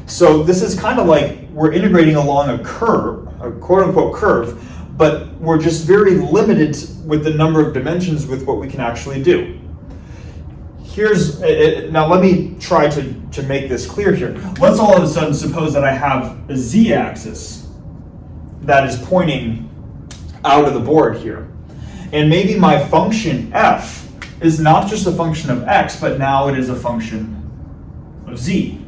So this is kind of like we're integrating along a curve, a quote-unquote curve, but we're just very limited with the number of dimensions with what we can actually do. Now let me try to make this clear here. Let's all of a sudden suppose that I have a z-axis that is pointing out of the board here. And maybe my function f is not just a function of x, but now it is a function of z.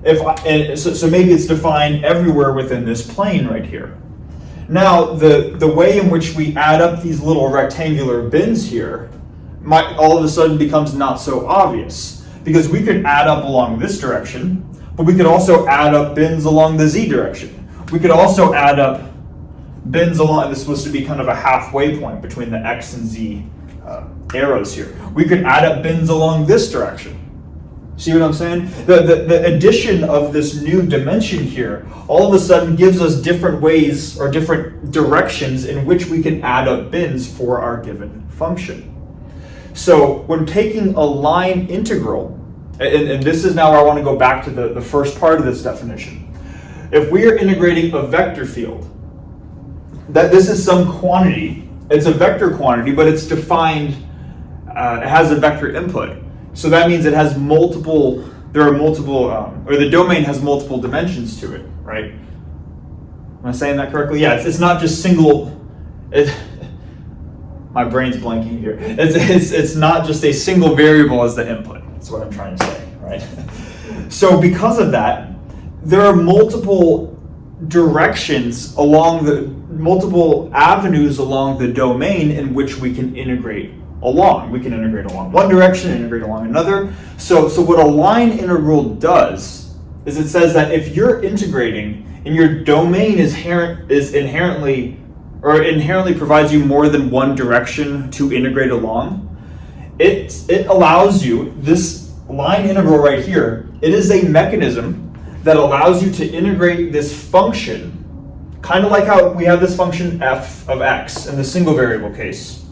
So maybe it's defined everywhere within this plane right here. Now, the way in which we add up these little rectangular bins here all of a sudden becomes not so obvious, because we could add up along this direction, but we could also add up bins along the z direction. We could also add up bins along, this is supposed to be kind of a halfway point between the x and z arrows here. We could add up bins along this direction. See what I'm saying? The addition of this new dimension here all of a sudden gives us different ways or different directions in which we can add up bins for our given function. So when taking a line integral, and this is now where I want to go back to the first part of this definition. If we are integrating a vector field, that this is some quantity, it's a vector quantity, but it's defined, it has a vector input. So that means it has multiple, or the domain has multiple dimensions to it, right? Am I saying that correctly? Yeah, it's not just single, my brain's blanking here. It's not just a single variable as the input. That's what I'm trying to say, right? So because of that, there are multiple directions multiple avenues along the domain in which we can integrate along. We can integrate along one direction, integrate along another. So what a line integral does is it says that if you're integrating and your domain is inherently or it inherently provides you more than one direction to integrate along. It allows you, this line integral right here, it is a mechanism that allows you to integrate this function, kind of like how we have this function f of x in the single variable case.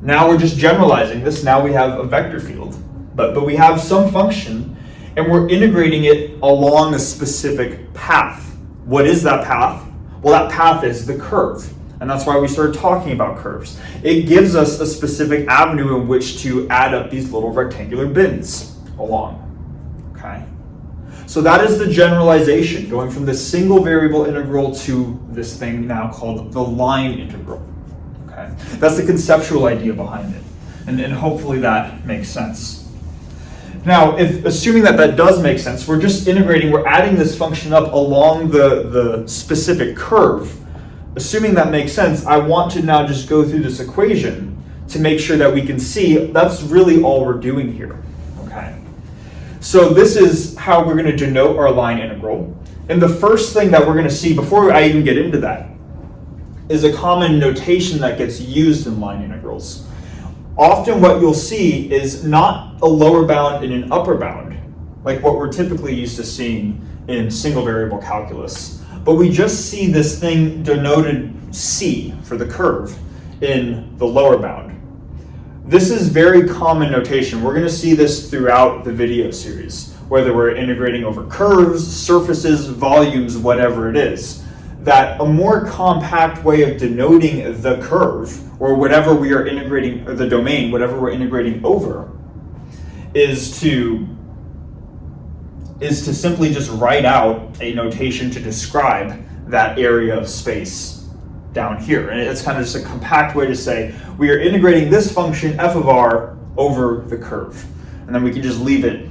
Now we're just generalizing this. Now we have a vector field, but we have some function and we're integrating it along a specific path. What is that path? Well, that path is the curve. And that's why we started talking about curves. It gives us a specific avenue in which to add up these little rectangular bins along, okay? So that is the generalization, going from this single variable integral to this thing now called the line integral, okay? That's the conceptual idea behind it. And hopefully that makes sense. Now, assuming that does make sense, we're just integrating, we're adding this function up along the specific curve. Assuming that makes sense, I want to now just go through this equation to make sure that we can see that's really all we're doing here, okay? So this is how we're going to denote our line integral. And the first thing that we're going to see before I even get into that is a common notation that gets used in line integrals. Often what you'll see is not a lower bound and an upper bound, like what we're typically used to seeing in single variable calculus. But we just see this thing denoted C for the curve in the lower bound. This is very common notation. We're going to see this throughout the video series, whether we're integrating over curves, surfaces, volumes, whatever it is. That a more compact way of denoting the curve, or whatever we are integrating, or the domain, whatever we're integrating over, is to simply just write out a notation to describe that area of space down here. And it's kind of just a compact way to say, we are integrating this function f of r over the curve. And then we can just leave it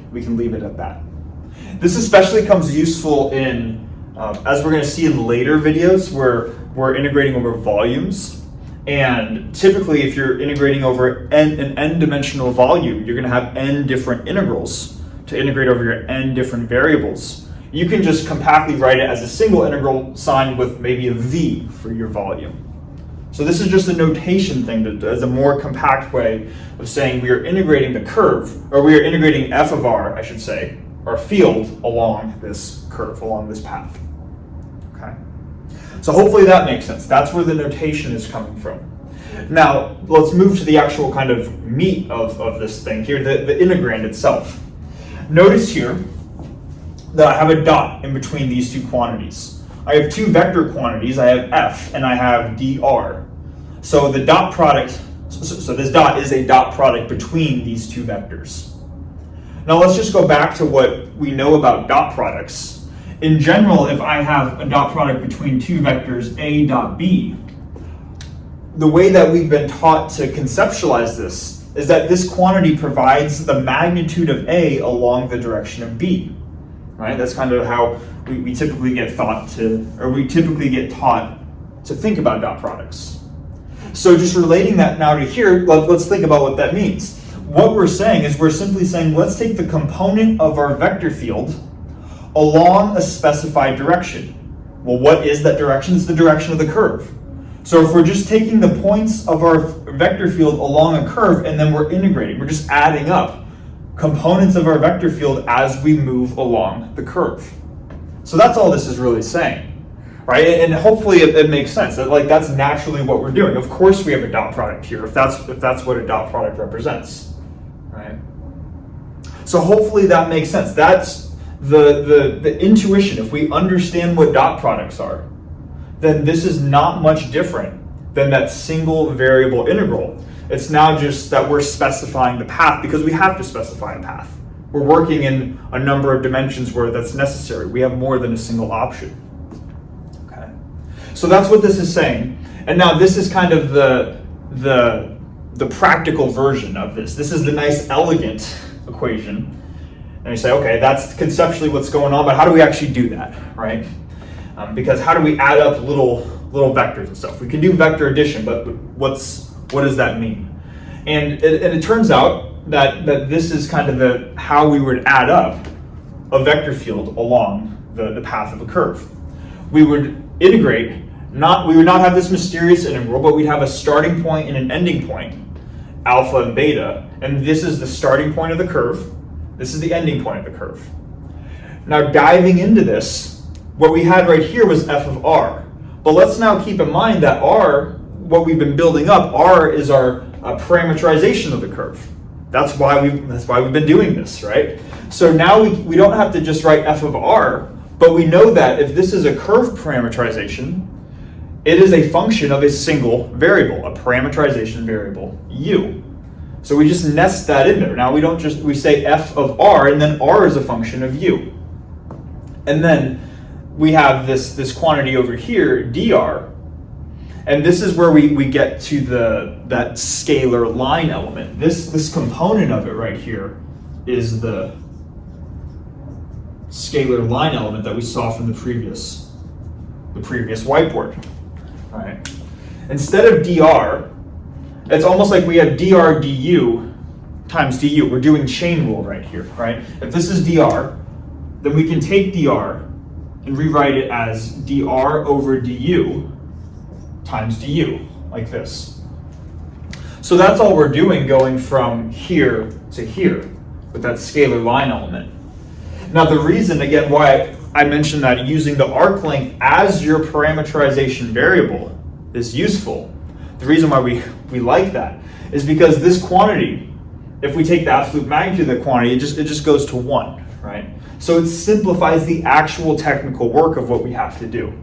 at that. This especially comes useful in, as we're going to see in later videos, where we're integrating over volumes. And typically, if you're integrating over an n-dimensional volume, you're going to have n different integrals to integrate over your n different variables. You can just compactly write it as a single integral signed with maybe a v for your volume. So this is just a notation thing, as a more compact way of saying we are integrating the curve, or we are integrating f of r, I should say, our field along this curve, along this path. Okay. So hopefully that makes sense. That's where the notation is coming from. Now, let's move to the actual kind of meat of this thing here, the integrand itself. Notice here that I have a dot in between these two quantities. I have two vector quantities. I have f and I have dr. So the dot product, so this dot is a dot product between these two vectors. Now let's just go back to what we know about dot products. In general, if I have a dot product between two vectors a dot b, the way that we've been taught to conceptualize this is that this quantity provides the magnitude of A along the direction of B, right? That's kind of how we typically get taught to think about dot products. So just relating that now to here, let's think about what that means. What we're saying is we're simply saying, let's take the component of our vector field along a specified direction. Well, what is that direction? It's the direction of the curve. So if we're just taking the points of our vector field along a curve and then we're integrating, we're just adding up components of our vector field as we move along the curve. So that's all this is really saying, right? And hopefully it makes sense. That's naturally what we're doing. Of course we have a dot product here, if that's what a dot product represents, right? So hopefully that makes sense. That's the intuition. If we understand what dot products are, then this is not much different than that single variable integral. It's now just that we're specifying the path because we have to specify a path. We're working in a number of dimensions where that's necessary. We have more than a single option. Okay. So that's what this is saying. And now this is kind of the practical version of this. This is the nice, elegant equation. And you say, okay, that's conceptually what's going on, but how do we actually do that, right? Because how do we add up little vectors and stuff? We can do vector addition, but what does that mean? And it turns out that this is kind of how we would add up a vector field along the path of a curve. We would integrate we would not have this mysterious integral, but we'd have a starting point and an ending point, alpha and beta, and this is the starting point of the curve. This is the ending point of the curve. Now diving into this, what we had right here was f of r. But let's now keep in mind that r, what we've been building up, r is our parameterization of the curve. That's why we've been doing this, right? So now we don't have to just write f of r, but we know that if this is a curve parameterization, it is a function of a single variable, a parameterization variable, u. So we just nest that in there. Now we say f of r, and then r is a function of u. And then we have this quantity over here, dr, and this is where we get to that scalar line element. This component of it right here is the scalar line element that we saw from the previous whiteboard. All right. Instead of dr, it's almost like we have dr du times du. We're doing chain rule right here, right? If this is dr, then we can take dr and rewrite it as dr over du times du, like this. So that's all we're doing, going from here to here with that scalar line element. Now the reason, again, why I mentioned that using the arc length as your parameterization variable is useful, the reason why we like that is because this quantity, if we take the absolute magnitude of the quantity, it just goes to 1, right? So it simplifies the actual technical work of what we have to do.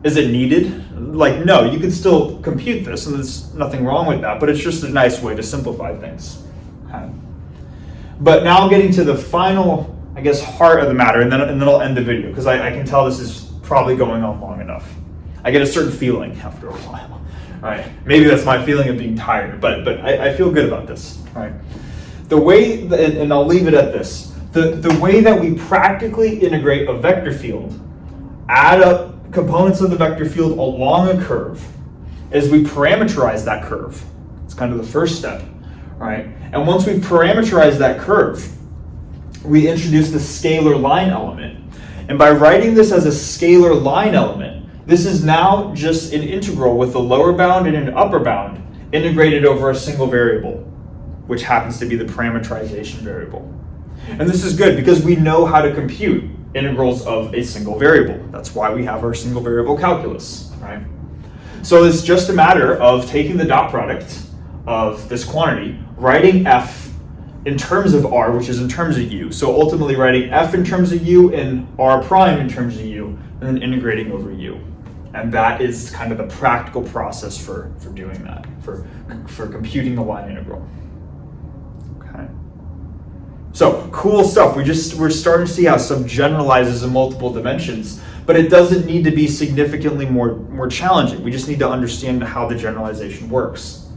Is it needed? Like, no, you could still compute this, and there's nothing wrong with that, but it's just a nice way to simplify things. Okay. But now getting to the final, I guess, heart of the matter, and then I'll end the video, because I can tell this is probably going on long enough. I get a certain feeling after a while. All right, maybe that's my feeling of being tired, but I feel good about this. All right, the way, and I'll leave it at this, the way that we practically integrate a vector field, add up components of the vector field along a curve, is we parameterize that curve. It's kind of the first step, right? And once we've parameterized that curve, we introduce the scalar line element. And by writing this as a scalar line element, this is now just an integral with a lower bound and an upper bound integrated over a single variable, which happens to be the parameterization variable. And this is good because we know how to compute integrals of a single variable. That's why we have our single variable calculus, right? So it's just a matter of taking the dot product of this quantity, writing f in terms of r, which is in terms of u. So ultimately writing f in terms of u and r prime in terms of u, and then integrating over u. And that is kind of the practical process for doing that, for computing the line integral. Okay. So cool stuff. We're starting to see how sub generalizes in multiple dimensions, but it doesn't need to be significantly more challenging. We just need to understand how the generalization works.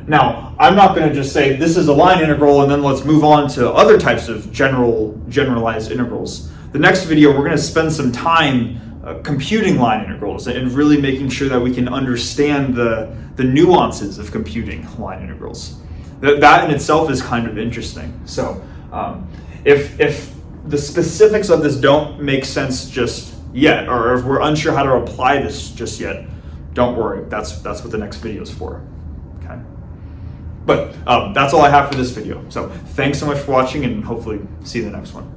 Now, I'm not going to just say this is a line integral and then let's move on to other types of generalized integrals. The next video, we're going to spend some time computing line integrals and really making sure that we can understand the nuances of computing line integrals. That in itself is kind of interesting. So if the specifics of this don't make sense just yet, or if we're unsure how to apply this just yet, don't worry. That's what the next video is for. Okay. But that's all I have for this video. So thanks so much for watching, and hopefully see you in the next one.